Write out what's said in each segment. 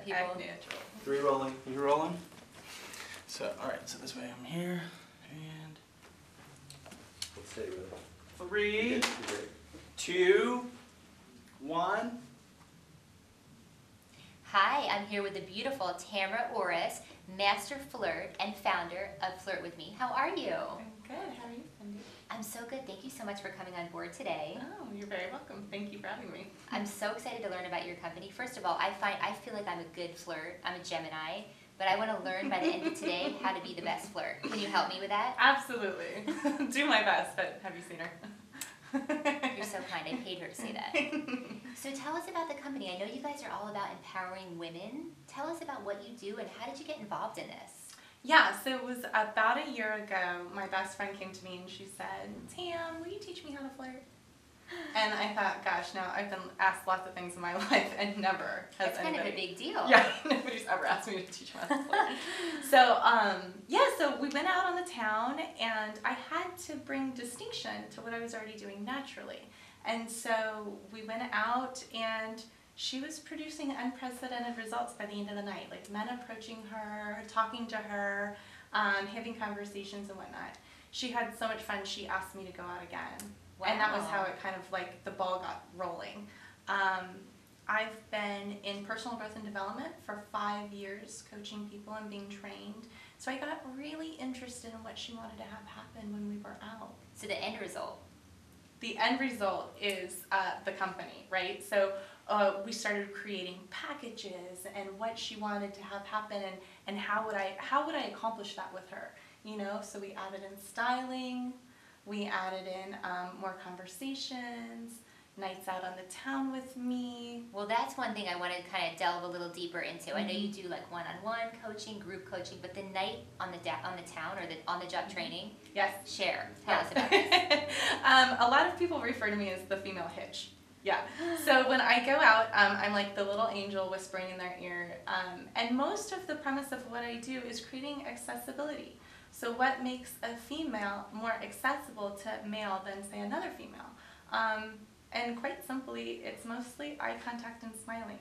people. Act natural. 3 rolling. You rolling? So, all right. So this way I'm here, and Let's stay with it. 3, You're good. 2, 1. Hi, I'm here with the beautiful Tamara Orris, master flirt and founder of Flirt with Me. How are you? I'm good. How are you, Cindy? I'm so good. Thank you so much for coming on board today. Oh, you're very welcome. Thank you for having me. I'm so excited to learn about your company. First of all, I feel like I'm a good flirt. I'm a Gemini, but I want to learn by the end of today how to be the best flirt. Can you help me with that? Absolutely. Do my best, but have you seen her? You're so kind. I paid her to say that. So tell us about the company. I know you guys are all about empowering women. Tell us about what you do and how did you get involved in this? Yeah, so it was about a year ago, my best friend came to me and she said, Tam, will you teach me how to flirt? And I thought, gosh, now I've been asked lots of things in my life and never has That's kind anybody. of a big deal. Yeah, nobody's ever asked me to teach them how to flirt. So we went out on the town and I had to bring distinction to what I was already doing naturally. And so we went out and she was producing unprecedented results by the end of the night, like men approaching her, talking to her, having conversations and whatnot. She had so much fun, she asked me to go out again. Wow. And that was how it kind of like the ball got rolling. I've been in personal growth and development for 5 years, coaching people and being trained. So I got really interested in what she wanted to have happen when we were out. So the end result? The end result is the company, right? So we started creating packages and what she wanted to have happen and how would I accomplish that with her, you know? So we added in styling, we added in more conversations, nights out on the town with me. Well, that's one thing I want to kind of delve a little deeper into. I know you do like one-on-one coaching, group coaching, but the night on the town or the on-the-job training. Yes. Share. Tell us about this. A lot of people refer to me as the female hitch. Yeah. So when I go out, I'm like the little angel whispering in their ear. And most of the premise of what I do is creating accessibility. So what makes a female more accessible to male than, say, another female? And quite simply, it's mostly eye contact and smiling.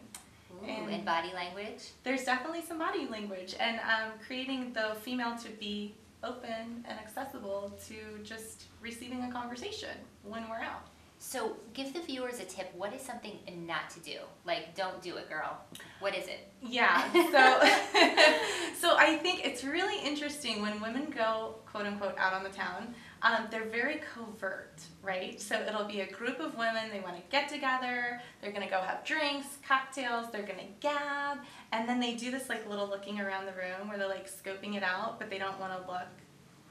Ooh, and body language? There's definitely some body language. And creating the female to be open and accessible to just receiving a conversation when we're out. So give the viewers a tip. What is something not to do? Like, don't do it, girl. What is it? Yeah, so I think it's really interesting when women go, quote unquote, out on the town. They're very covert, right? So it'll be a group of women, they want to get together, they're going to go have drinks, cocktails, they're going to gab, and then they do this like little looking around the room where they're like scoping it out, but they don't want to look,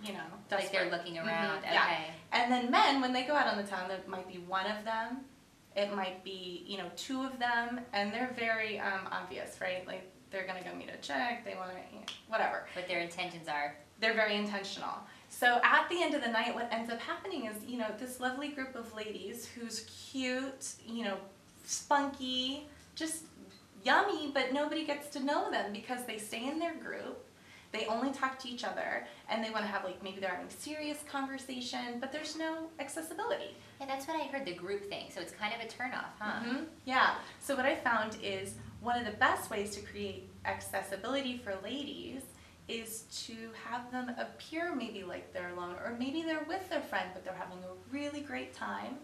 you know, like they're looking around. Okay. Yeah. And then men, when they go out on the town, there might be one of them, it might be, you know, 2 of them, and they're very obvious, right? Like they're going to go meet a chick, they want to, you know, whatever. What their intentions are. They're very intentional. So at the end of the night, what ends up happening is, you know, this lovely group of ladies who's cute, you know, spunky, just yummy, but nobody gets to know them because they stay in their group. They only talk to each other, and they want to have, like, maybe they're having serious conversation, but there's no accessibility. Yeah, that's what I heard, the group thing. So it's kind of a turnoff, huh? Yeah. So what I found is one of the best ways to create accessibility for ladies is to have them appear maybe like they're alone, or maybe they're with their friend, but they're having a really great time.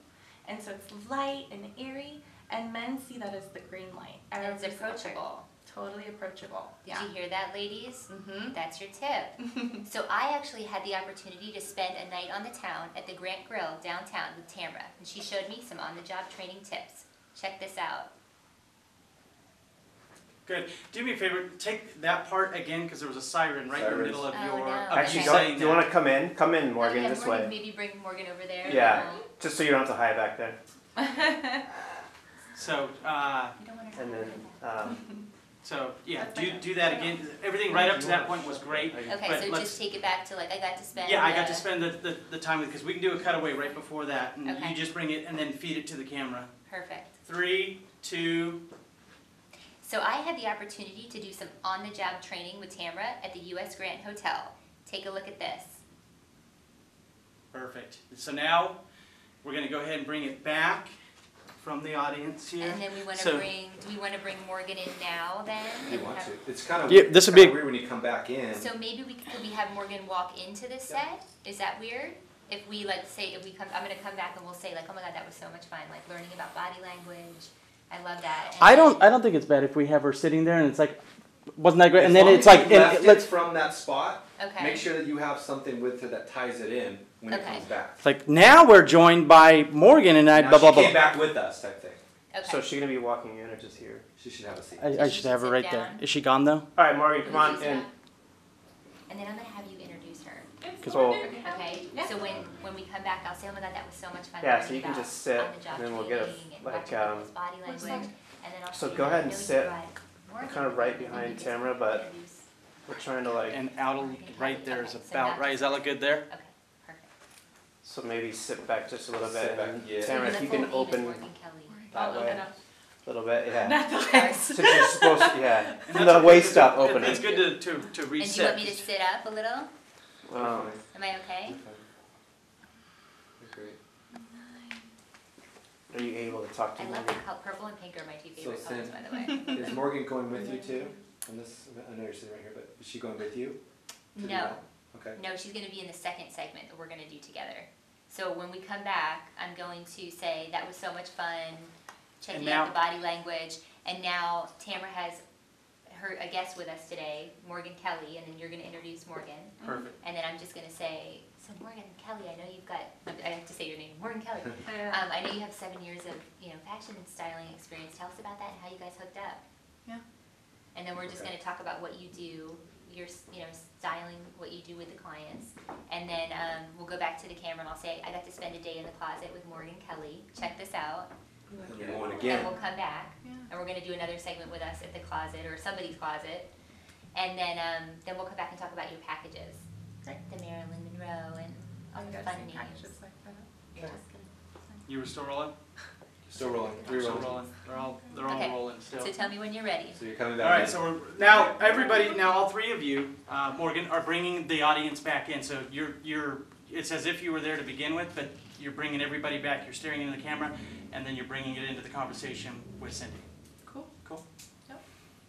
And so it's light and airy, and men see that as the green light. And it's approachable. Totally approachable. Did you hear that, ladies? That's your tip. So I actually had the opportunity to spend a night on the town at the Grant Grill downtown with Tamara, and she showed me some on-the-job training tips. Check this out. Good. Do me a favor, take that part again because there was a siren right in the middle of your. No. Actually, do you want to come in? Come in, Morgan, this way. Maybe bring Morgan over there. Yeah, just so you don't have to hide back there. So, You don't want to and then, so yeah, do that again. Everything right up to that point was great. Okay, but so just take it back to like I got to spend. Yeah, I got to spend the time with, because we can do a cutaway right before that, and Okay. you just bring it and then feed it to the camera. Perfect. 3, 2. So I had the opportunity to do some on-the-job training with Tamara at the U.S. Grant Hotel. Take a look at this. Perfect. So now we're going to go ahead and bring it back from the audience here. And then we want to So- bring, do we want to bring Morgan in now then? You And want have- to. It's kind of Yeah, this would be- weird when you come back in. So maybe could we have Morgan walk into the set? Is that weird? If we I'm gonna come back and we'll say like, oh my God, that was so much fun, like learning about body language. I love that. And I then- don't think it's bad if we have her sitting there and it's like, wasn't that great? As And then long it's as like, you left and it let's, from that spot. Okay. Make sure that you have something with her that ties it in when it Okay. comes back. it's like now we're joined by Morgan and I Now blah blah she blah. came back with us type thing. Okay. So is she gonna be walking in or just here? She should have a seat. I should have her right there. Is she gone though? All right, Morgan, come on Introduce in. her. And then I'm gonna have you introduce her. It's Well- Morgan. Okay, Yeah. so when we come back, I'll say, oh my God, that was so much fun. Yeah, learning so you can about just sit, on-the-job and then we'll get a, training and like, watching people's body What's language, that? and then I'll So say, go ahead and "No, you sit brought Morgan kind of with right you," and behind then you just Tamara, but introduce- we're trying to like, And out right there is Okay, so about now right. just- Does that look good there? Okay, perfect. so maybe sit back just a little bit. Sit back, and yeah. Tamara, And if the you full can name is open Morgan Kelly. that way, Not a little bit, yeah. the legs. Since you're supposed to, yeah, And from that's the okay. waist up, open It's it. good to And do you reset. want me to sit up a little? Um, Am I okay? Great. Are you able to talk to I love Morgan? the color, purple and pink are my two favorite So colors, Sam- by the way. Is Morgan going with you too? On this, I know you're sitting right here, but is she going with you? to do No, that? Okay. no, she's gonna be in the second segment that we're gonna do together. So when we come back, I'm going to say, that was so much fun, checking out the body language, and now Tamara has a guest with us today, Morgan Kelly, and then you're gonna introduce Morgan. Perfect. And then I'm just gonna say, so Morgan Kelly, I know you've got, I have to say your name, Morgan Kelly. Yeah. I know you have 7 years of, fashion and styling experience. Tell us about that and how you guys hooked up. Yeah. And then we're just Okay. gonna talk about what you do, your, styling, what you do with the clients. And then, we'll go back to the camera and I'll say, I got to spend a day in the closet with Morgan Kelly. Check this out. And we're going And again. we'll come back. Yeah. And we're gonna do another segment with us at the closet or somebody's closet. And then we'll come back and talk about your packages. Great. The Marilyn Monroe and all the I've fun seen names. packages like that. Yeah. You were still rolling? Still rolling. Still Re-rolling. rolling. They're all Okay. rolling still. So tell me when you're ready. So you're coming All back right, in. so all 3 of you, Morgan, are bringing the audience back in. So it's as if you were there to begin with, but you're bringing everybody back. You're staring into the camera, and then you're bringing it into the conversation with Cindy. Cool. Cool. Yep.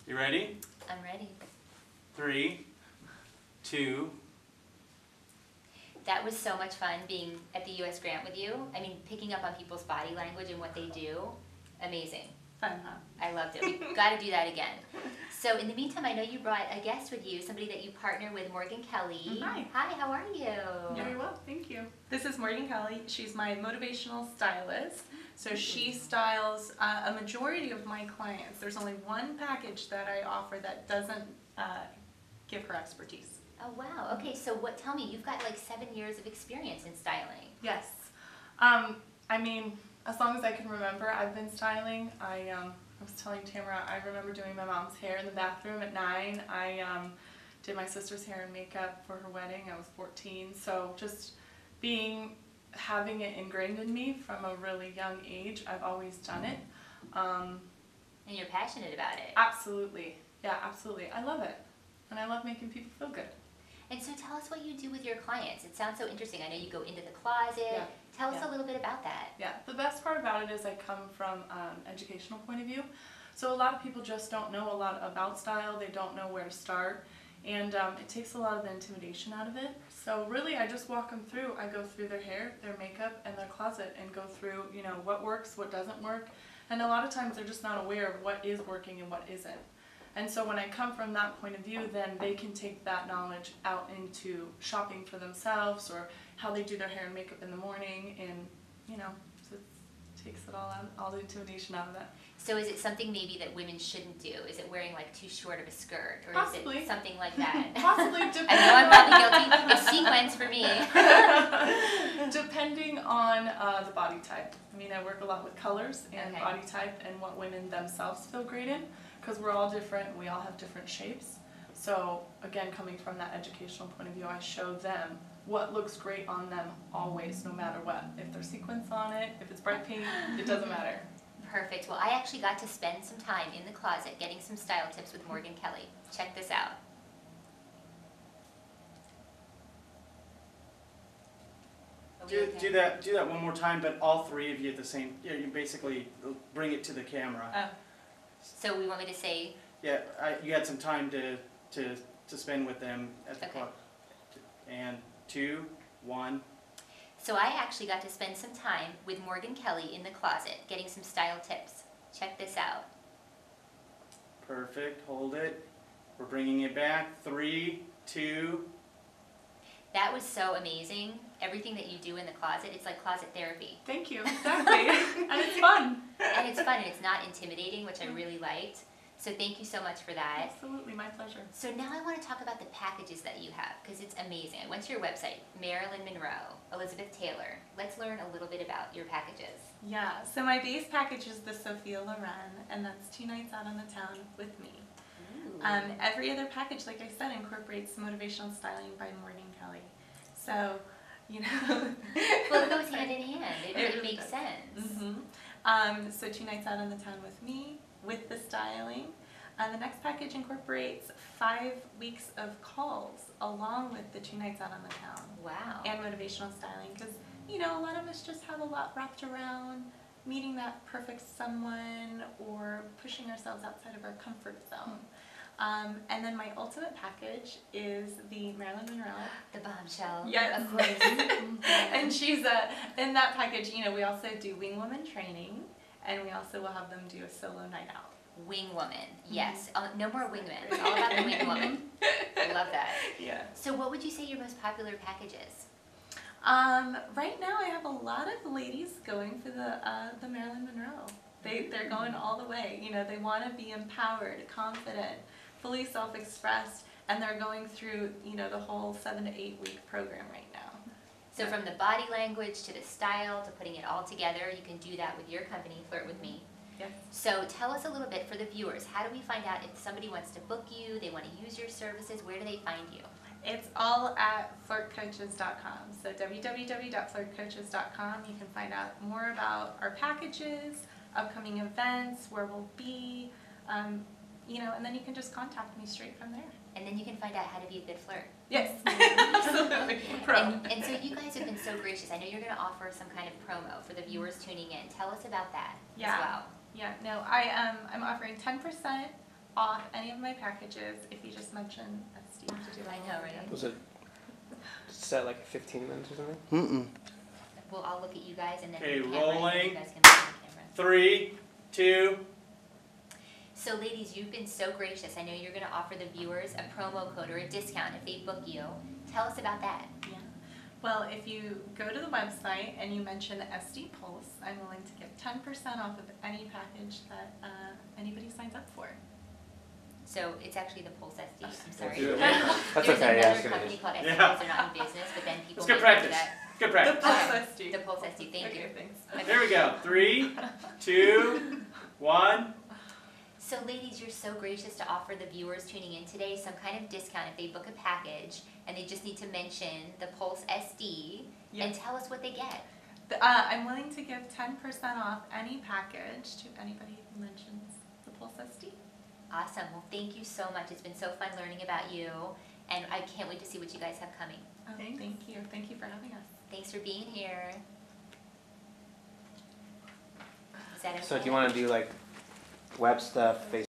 You ready? I'm ready. 3, 2. That was so much fun being at the US Grant with you. I mean, picking up on people's body language and what they do. Amazing. Fun, huh? I loved it. We've got to do that again. So in the meantime, I know you brought a guest with you, somebody that you partner with, Morgan Kelly. Hi. Hi, how are you? Very well, thank you. This is Morgan Kelly. She's my motivational stylist. So she styles a majority of my clients. There's only one package that I offer that doesn't give her expertise. Oh, wow. Okay, so tell me, you've got like 7 years of experience in styling. Yes. I mean, as long as I can remember, I've been styling. I was telling Tamara, I remember doing my mom's hair in the bathroom at 9. I did my sister's hair and makeup for her wedding. I was 14. So just having it ingrained in me from a really young age, I've always done it. And you're passionate about it. Absolutely. Yeah, absolutely. I love it. And I love making people feel good. And so tell us what you do with your clients. It sounds so interesting. I know you go into the closet. Yeah. Tell us Yeah. a little bit about that. Yeah, the best part about it is I come from an educational point of view. So a lot of people just don't know a lot about style. They don't know where to start. And it takes a lot of the intimidation out of it. So really I just walk them through. I go through their hair, their makeup, and their closet and go through, what works, what doesn't work. And a lot of times they're just not aware of what is working and what isn't. And so when I come from that point of view, then they can take that knowledge out into shopping for themselves or how they do their hair and makeup in the morning, and so it takes it all out, all the intimidation out of that. So is it something maybe that women shouldn't do? Is it wearing like too short of a skirt? Or Possibly. is it something like that? Possibly, I know I'm probably guilty. It's sequins for me. depending on the body type. I mean, I work a lot with colors and Okay. body type and what women themselves feel great in, because we're all different and we all have different shapes. So again, coming from that educational point of view, I show them what looks great on them always, no matter what. If there's sequins on it, if it's bright pink, it doesn't matter. Perfect. Well, I actually got to spend some time in the closet getting some style tips with Morgan Kelly. Check this out. Are we Do, okay? do that one more time, but all three of you at the same, yeah, you basically bring it to the camera. Oh. So we want me to say, Yeah, you had some time to spend with them at the Okay. clock. And 2, 1. so I actually got to spend some time with Morgan Kelly in the closet, getting some style tips. Check this out. Perfect, hold it. We're bringing it back. 3, 2. That was so amazing. Everything that you do in the closet, it's like closet therapy. Thank you. Exactly. And it's fun. And it's fun and it's not intimidating, which I really liked. So thank you so much for that. Absolutely, my pleasure. So now I want to talk about the packages that you have, because it's amazing. I went to your website, Marilyn Monroe, Elizabeth Taylor. Let's learn a little bit about your packages. Yeah, so my base package is the Sophia Loren, and that's 2 nights out on the town with me. Every other package, like I said, incorporates motivational styling by Morgan Kelly. So, you know. Well, it goes hand in hand. It really really makes does. sense. So 2 nights out on the town with me, with the styling. The next package incorporates 5 weeks of calls along with the 2 nights out on the town Wow. and motivational styling, because you know, a lot of us just have a lot wrapped around meeting that perfect someone or pushing ourselves outside of our comfort zone. And then my ultimate package is the Marilyn Monroe. The bombshell. Yes. Of course. And she's in that package, you know, we also do wing woman training, and we also will have them do a solo night out. Wing woman. Yes. No more wingmen. It's all about the wing woman. I love that. Yeah. So what would you say your most popular package is? Right now I have a lot of ladies going for the Marilyn Monroe. They're going all the way. You know, they want to be empowered, confident, fully self-expressed, and they're going through, you know, the whole 7 to 8 week program right now. So from the body language to the style to putting it all together, you can do that with your company, Flirt with Me. Yes. So tell us a little bit for the viewers. How do we find out if somebody wants to book you, they want to use your services, where do they find you? It's all at flirtcoaches.com. So www.flirtcoaches.com. You can find out more about our packages, upcoming events, where we'll be, you know, and then you can just contact me straight from there. And then you can find out how to be a good flirt. Yes, absolutely. Pro. And so you guys have been so gracious. I know you're going to offer some kind of promo for the viewers tuning in. Tell us about that as well. Yeah, no, I'm offering 10% off any of my packages if you just mention Steve to do it. I know, right? Was it set like 15 minutes or something? Well, I'll look at you guys and then Okay, the camera, and then rolling. you guys can look at the camera. 3, 2. So ladies, you've been so gracious. I know you're going to offer the viewers a promo code or a discount if they book you. Tell us about that. Yeah. Well, if you go to the website and you mention SD Pulse, I'm willing to give 10% off of any package that anybody signs up for. So it's actually the Pulse SD. I'm sorry. do it. That's There's okay, yeah. another company called SD Yeah. Pulse. They're not in business, but then people It's good might know practice. that. Good The practice. Pulse SD. The Pulse SD. Thank you. Okay, thanks. There we go. 3, 2, 1. So ladies, you're so gracious to offer the viewers tuning in today some kind of discount if they book a package, and they just need to mention the Pulse SD and tell us what they get. I'm willing to give 10% off any package to anybody who mentions the Pulse SD. Awesome. Well, thank you so much. It's been so fun learning about you, and I can't wait to see what you guys have coming. Oh, thank you. Thank you for having us. Thanks for being here. Is that okay? So do you want to do like web stuff, Facebook?